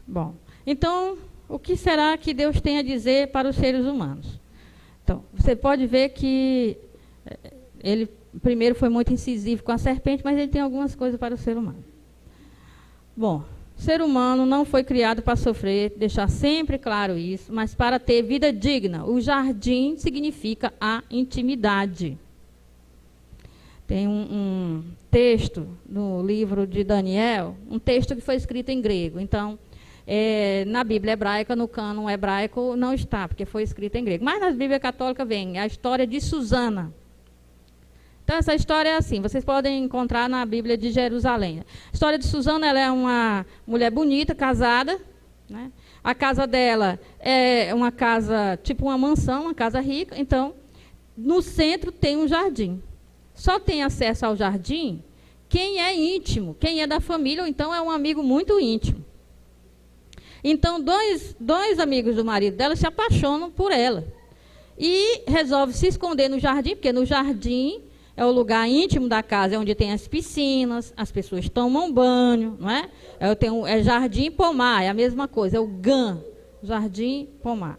Bom, então, o que será que Deus tem a dizer para os seres humanos? Então, você pode ver que ele primeiro foi muito incisivo com a serpente, mas ele tem algumas coisas para o ser humano. Bom, o ser humano não foi criado para sofrer, deixar sempre claro isso, mas para ter vida digna. O jardim significa a intimidade. Tem um texto no livro de Daniel, um texto que foi escrito em grego. Então, na Bíblia hebraica, no cânon hebraico, não está, porque foi escrito em grego. Mas na Bíblia católica vem a história de Susana. Então, essa história é assim, vocês podem encontrar na Bíblia de Jerusalém. A história de Susana, ela é uma mulher bonita, casada, né? A casa dela é uma casa, tipo uma mansão, uma casa rica. Então, no centro tem um jardim. Só tem acesso ao jardim quem é íntimo, quem é da família, ou então é um amigo muito íntimo. Então, dois amigos do marido dela se apaixonam por ela. E resolvem se esconder no jardim, porque no jardim é o lugar íntimo da casa, é onde tem as piscinas, as pessoas tomam banho, não é? É jardim pomar, é a mesma coisa, é o GAM, jardim pomar.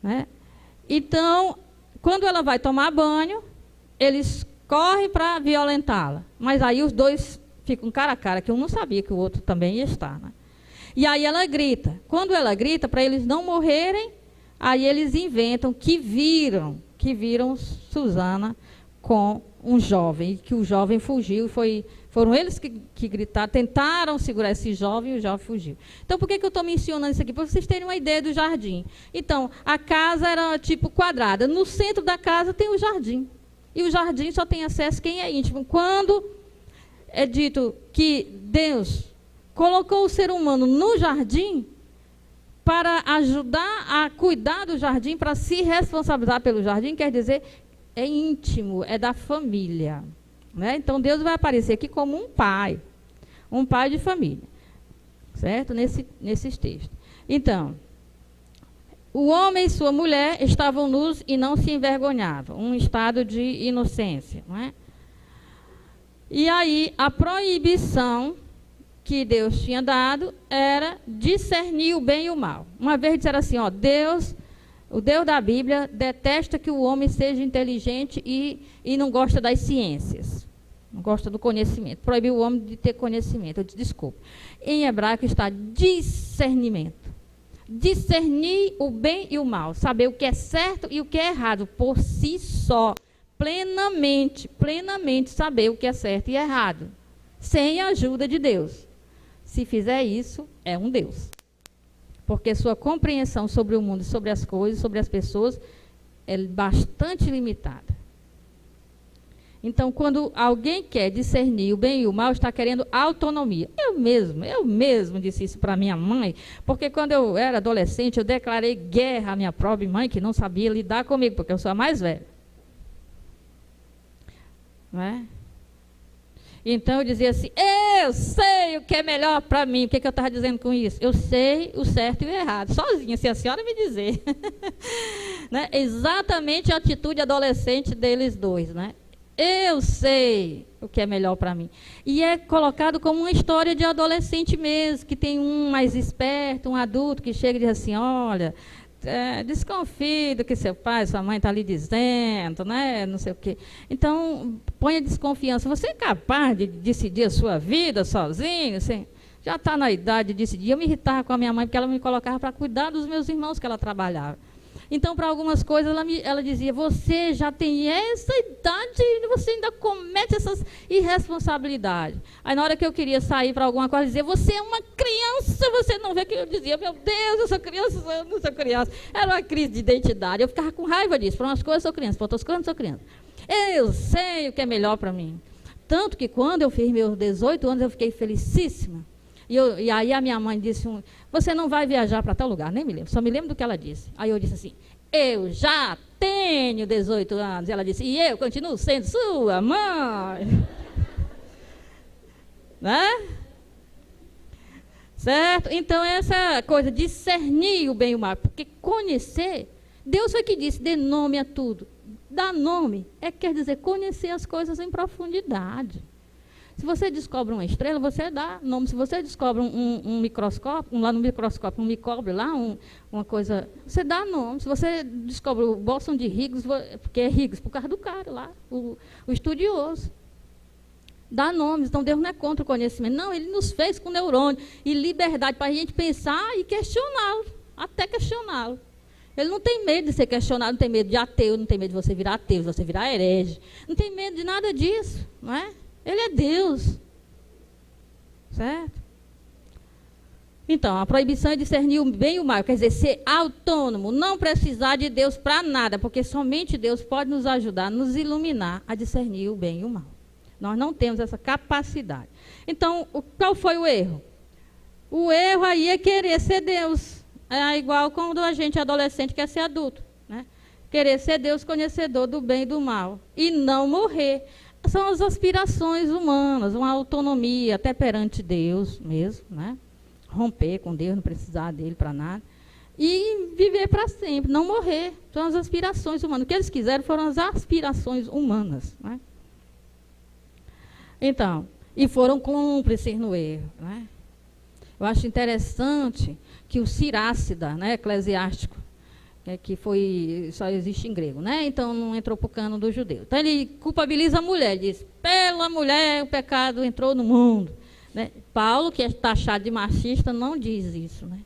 Né? Então, quando ela vai tomar banho, eles correm para violentá-la. Mas aí os dois ficam cara a cara, que um não sabia que o outro também ia estar. Né? E aí ela grita. Quando ela grita, para eles não morrerem, aí eles inventam que viram Susana com um jovem, que o jovem fugiu, foram eles que gritaram, tentaram segurar esse jovem e o jovem fugiu. Então, por que eu estou mencionando isso aqui? Para vocês terem uma ideia do jardim. Então, a casa era tipo quadrada, no centro da casa tem o jardim, e o jardim só tem acesso quem é íntimo. Quando é dito que Deus colocou o ser humano no jardim, para ajudar a cuidar do jardim, para se responsabilizar pelo jardim, quer dizer, é íntimo, é da família. Né? Então, Deus vai aparecer aqui como um pai de família. Certo? Nesses textos. Então, o homem e sua mulher estavam nus e não se envergonhavam. Um estado de inocência. Não é? E aí, a proibição que Deus tinha dado era discernir o bem e o mal. Uma vez disseram assim, ó, o Deus da Bíblia detesta que o homem seja inteligente e não gosta das ciências. Não gosta do conhecimento. Proibiu o homem de ter conhecimento. Eu disse, desculpa. Em hebraico está discernimento. Discernir o bem e o mal. Saber o que é certo e o que é errado. Por si só. Plenamente saber o que é certo e errado. Sem a ajuda de Deus. Se fizer isso, é um Deus. Porque sua compreensão sobre o mundo, sobre as coisas, sobre as pessoas, é bastante limitada. Então, quando alguém quer discernir o bem e o mal, está querendo autonomia. Eu mesmo disse isso para minha mãe, porque quando eu era adolescente, eu declarei guerra à minha própria mãe, que não sabia lidar comigo, porque eu sou a mais velha. Não é? Então, eu dizia assim, eu sei o que é melhor para mim. O que eu estava dizendo com isso? Eu sei o certo e o errado. Sozinha, se a senhora me dizer. Né? Exatamente a atitude adolescente deles dois. Né? Eu sei o que é melhor para mim. E é colocado como uma história de adolescente mesmo, que tem um mais esperto, um adulto, que chega e diz assim, olha... desconfie do que seu pai, sua mãe está lhe dizendo, né? Não sei o quê. Então, ponha desconfiança. Você é capaz de decidir a sua vida sozinho? Assim, já está na idade de decidir. Eu me irritava com a minha mãe, porque ela me colocava para cuidar dos meus irmãos que ela trabalhava. Então, para algumas coisas, ela dizia, você já tem essa idade e você ainda comete essas irresponsabilidades. Aí, na hora que eu queria sair para alguma coisa, dizia, você é uma criança, você não vê que eu dizia, meu Deus, eu sou criança, eu não sou criança. Era uma crise de identidade. Eu ficava com raiva disso. Para umas coisas, eu sou criança, para outras coisas, eu não sou criança. Eu sei o que é melhor para mim. Tanto que, quando eu fiz meus 18 anos, eu fiquei felicíssima. E aí a minha mãe disse, você não vai viajar para tal lugar, nem me lembro, só me lembro do que ela disse. Aí eu disse assim, eu já tenho 18 anos. E ela disse, e eu continuo sendo sua mãe. Né? Certo? Então, essa coisa, discernir o bem e o mal, porque conhecer, Deus foi que disse, dê nome a tudo. Dar nome quer dizer conhecer as coisas em profundidade. Se você descobre uma estrela, você dá nome. Se você descobre um microscópio, lá no microscópio, um micróbio lá, uma coisa, você dá nome. Se você descobre o bóson de Higgs, porque é Higgs, por causa do cara lá, o estudioso. Dá nomes. Então, Deus não é contra o conhecimento. Não, Ele nos fez com neurônio e liberdade para a gente pensar e questioná-lo, até questioná-lo. Ele não tem medo de ser questionado, não tem medo de ateu, não tem medo de você virar ateu, de você virar herege. Não tem medo de nada disso, não é? Ele é Deus. Certo? Então, a proibição é discernir o bem e o mal, quer dizer, ser autônomo, não precisar de Deus para nada, porque somente Deus pode nos ajudar, nos iluminar a discernir o bem e o mal. Nós não temos essa capacidade. Então, qual foi o erro? O erro aí é querer ser Deus. É igual quando a gente adolescente quer ser adulto, né? Querer ser Deus conhecedor do bem e do mal e não morrer. São as aspirações humanas, uma autonomia até perante Deus mesmo, né? Romper com Deus, não precisar dele para nada. E viver para sempre, não morrer. São as aspirações humanas. O que eles quiseram foram as aspirações humanas, né? Então, e foram cúmplices no erro, né? Eu acho interessante que o Sirácida, né, eclesiástico, que foi, só existe em grego, né? Então não entrou para o cano do judeu. Então ele culpabiliza a mulher, diz, pela mulher o pecado entrou no mundo, né? Paulo, que é taxado de machista, não diz isso, né?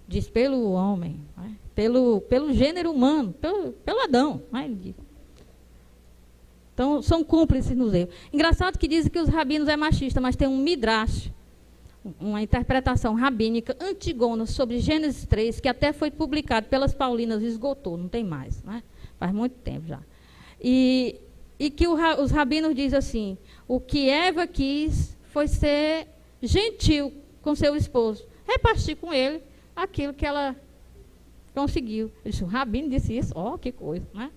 Diz pelo homem, né? pelo gênero humano, pelo Adão, né? Ele diz. Então são cúmplices nos erros. Engraçado que dizem que os rabinos é machista, mas tem um midrash, uma interpretação rabínica antigona sobre Gênesis 3, que até foi publicado pelas Paulinas, esgotou, não tem mais, né? Faz muito tempo já. E que os rabinos dizem assim, o que Eva quis foi ser gentil com seu esposo, repartir com ele aquilo que ela conseguiu. O rabino disse isso, que coisa, né?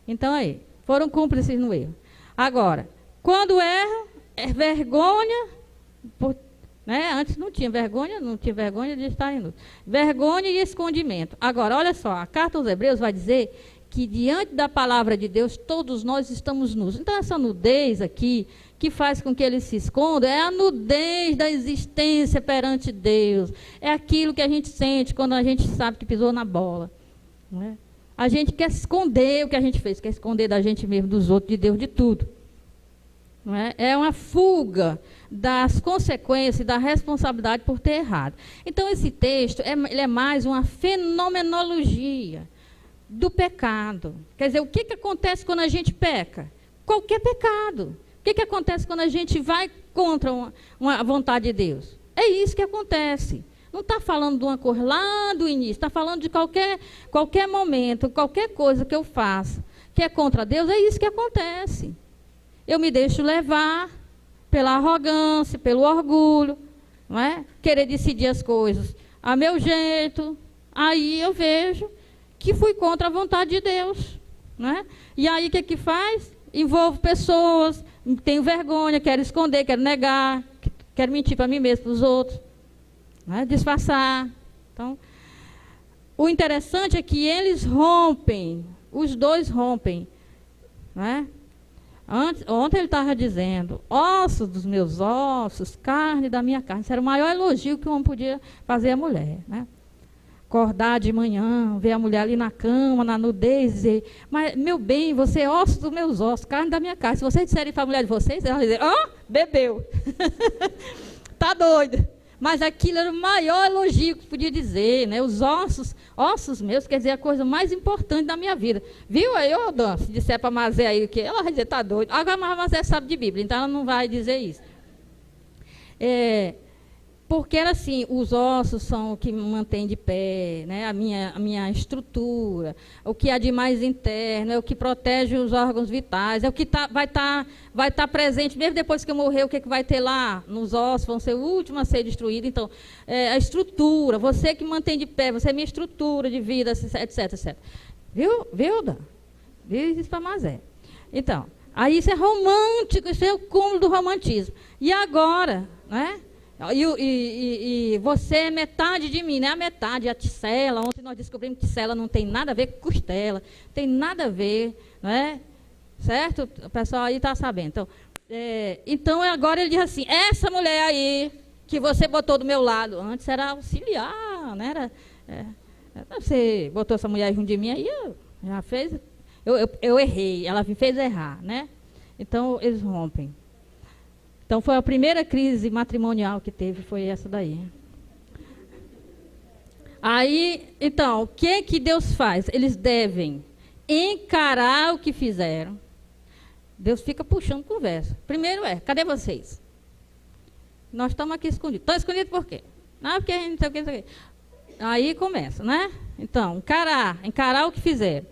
Então aí, foram cúmplices no erro. Agora, quando erra, é vergonha, né? Antes não tinha vergonha de estar em luta. Vergonha e escondimento. Agora, olha só, a carta aos Hebreus vai dizer que diante da palavra de Deus, todos nós estamos nus. Então, essa nudez aqui, que faz com que eles se escondam, é a nudez da existência perante Deus. É aquilo que a gente sente quando a gente sabe que pisou na bola. Não é? A gente quer esconder o que a gente fez, quer esconder da gente mesmo, dos outros, de Deus, de tudo. Não é? É uma fuga das consequências e da responsabilidade por ter errado. Então, esse texto ele é mais uma fenomenologia do pecado. Quer dizer, o que acontece quando a gente peca? Qualquer pecado. O que acontece quando a gente vai contra uma vontade de Deus? É isso que acontece. Não está falando de uma coisa lá do início, está falando de qualquer momento, qualquer coisa que eu faça que é contra Deus, é isso que acontece. Eu me deixo levar pela arrogância, pelo orgulho, não é? Querer decidir as coisas a meu jeito. Aí eu vejo que fui contra a vontade de Deus, não é? E aí o que faz? Envolvo pessoas, tenho vergonha, quero esconder, quero negar, quero mentir para mim mesmo, para os outros, não é? Disfarçar. Então, o interessante é que eles rompem, os dois rompem, não é? Ontem ele estava dizendo, ossos dos meus ossos, carne da minha carne. Isso era o maior elogio que um homem podia fazer à mulher, né? Acordar de manhã, ver a mulher ali na cama, na nudez, dizer, mas meu bem, você é osso dos meus ossos, carne da minha carne. Se vocês disserem para a mulher de vocês, ela vai dizer, bebeu. Tá doido. Mas aquilo era o maior elogio que podia dizer, né? Os ossos meus, quer dizer, a coisa mais importante da minha vida. Viu aí, Dan, se disser para a Mazé aí o que ela vai dizer, tá doido. Agora a Mazé sabe de Bíblia, então ela não vai dizer isso. Porque era assim, os ossos são o que me mantém de pé, né? a minha estrutura, o que há de mais interno, é o que protege os órgãos vitais, é o que vai estar presente, mesmo depois que eu morrer, o que vai ter lá nos ossos, vão ser o último a ser destruído. Então, a estrutura, você que mantém de pé, você é minha estrutura de vida, etc, etc. Viu, Dan? Viu isso para Mazé. Então, aí isso é romântico, isso é o cúmulo do romantismo. E agora, né? E você é metade de mim, né? A metade, a ticela. Ontem nós descobrimos que ticela não tem nada a ver com costela, tem nada a ver, não é? Certo? O pessoal aí está sabendo. Então, Então, agora ele diz assim, essa mulher aí, que você botou do meu lado, antes era auxiliar, né? Você botou essa mulher junto de mim, aí já fez, eu errei, ela me fez errar, né? Então, eles rompem. Então, foi a primeira crise matrimonial que teve, foi essa daí. Aí, então, o que Deus faz? Eles devem encarar o que fizeram. Deus fica puxando conversa. Primeiro cadê vocês? Nós estamos aqui escondidos. Estão escondidos por quê? Não, porque a gente não sei o que, não sei o que. Aí começa, né? Então, encarar o que fizeram.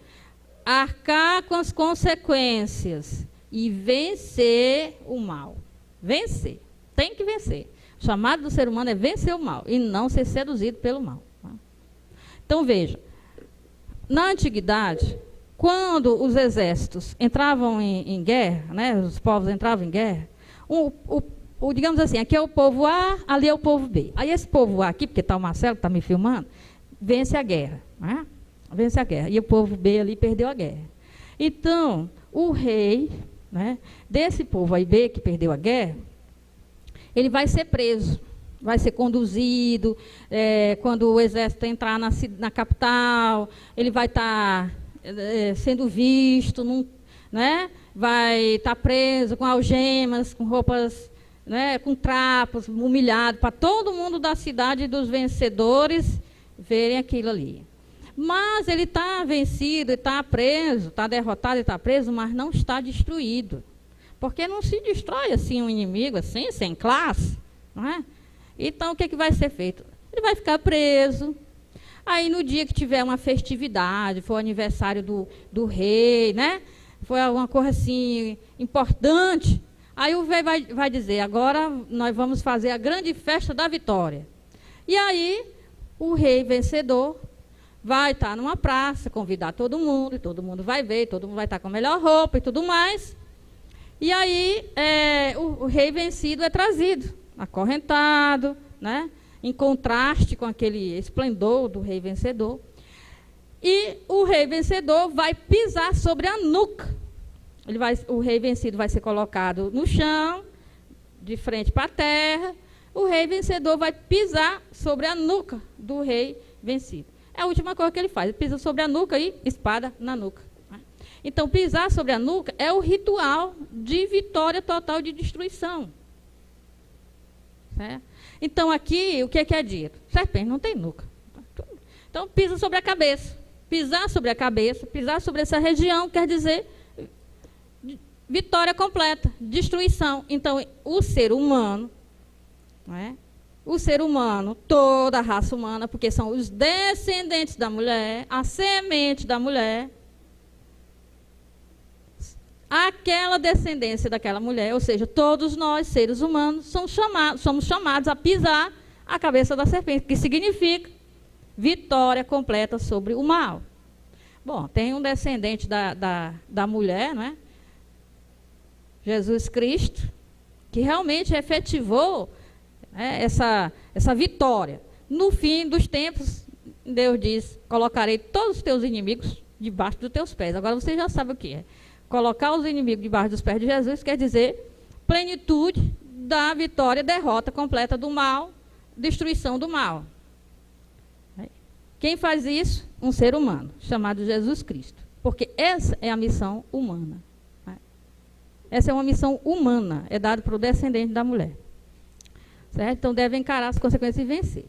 Arcar com as consequências e vencer o mal. Vencer. Tem que vencer. O chamado do ser humano é vencer o mal e não ser seduzido pelo mal. Tá? Então, veja. Na antiguidade, quando os exércitos entravam em guerra, né, os povos entravam em guerra, digamos assim, aqui é o povo A, ali é o povo B. Aí esse povo A aqui, porque está o Marcelo que está me filmando, vence a guerra. Né? Vence a guerra. E o povo B ali perdeu a guerra. Então, o rei, né, desse povo aí B que perdeu a guerra, ele vai ser preso, vai ser conduzido, quando o exército entrar na capital, ele vai estar sendo visto, né, vai estar preso com algemas, com roupas, né, com trapos, humilhado, para todo mundo da cidade dos vencedores verem aquilo ali. Mas ele está vencido, está preso, está derrotado e está preso, mas não está destruído. Porque não se destrói assim um inimigo, assim, sem classe. Não é? Então, o que vai ser feito? Ele vai ficar preso. Aí, no dia que tiver uma festividade, for o aniversário do rei, né? Foi alguma coisa assim importante, aí o rei vai dizer, agora nós vamos fazer a grande festa da vitória. E aí, o rei vencedor vai estar numa praça, convidar todo mundo, e todo mundo vai ver, todo mundo vai estar com a melhor roupa e tudo mais. E aí, o rei vencido é trazido, acorrentado, né? Em contraste com aquele esplendor do rei vencedor. E o rei vencedor vai pisar sobre a nuca. O rei vencido vai ser colocado no chão, de frente para a terra. O rei vencedor vai pisar sobre a nuca do rei vencido. É a última coisa que ele faz. Ele pisa sobre a nuca e espada na nuca. Então, pisar sobre a nuca é o ritual de vitória total, de destruição. Certo? Então, aqui, o que é dito? Serpente não tem nuca. Então, pisa sobre a cabeça. Pisar sobre a cabeça, pisar sobre essa região, quer dizer vitória completa, destruição. Então, o ser humano, não é? O ser humano, toda a raça humana, porque são os descendentes da mulher, a semente da mulher, aquela descendência daquela mulher, ou seja, todos nós, seres humanos, somos chamados a pisar a cabeça da serpente, que significa vitória completa sobre o mal. Bom, tem um descendente da mulher, não é? Jesus Cristo, que realmente efetivou essa vitória. No fim dos tempos, Deus diz, colocarei todos os teus inimigos debaixo dos teus pés. Agora você já sabe o que é. Colocar os inimigos debaixo dos pés de Jesus quer dizer plenitude da vitória, derrota completa do mal, destruição do mal. Quem faz isso? Um ser humano, chamado Jesus Cristo. Porque essa é a missão humana. Essa é uma missão humana, é dada para o descendente da mulher. Certo? Então, deve encarar as consequências e vencer.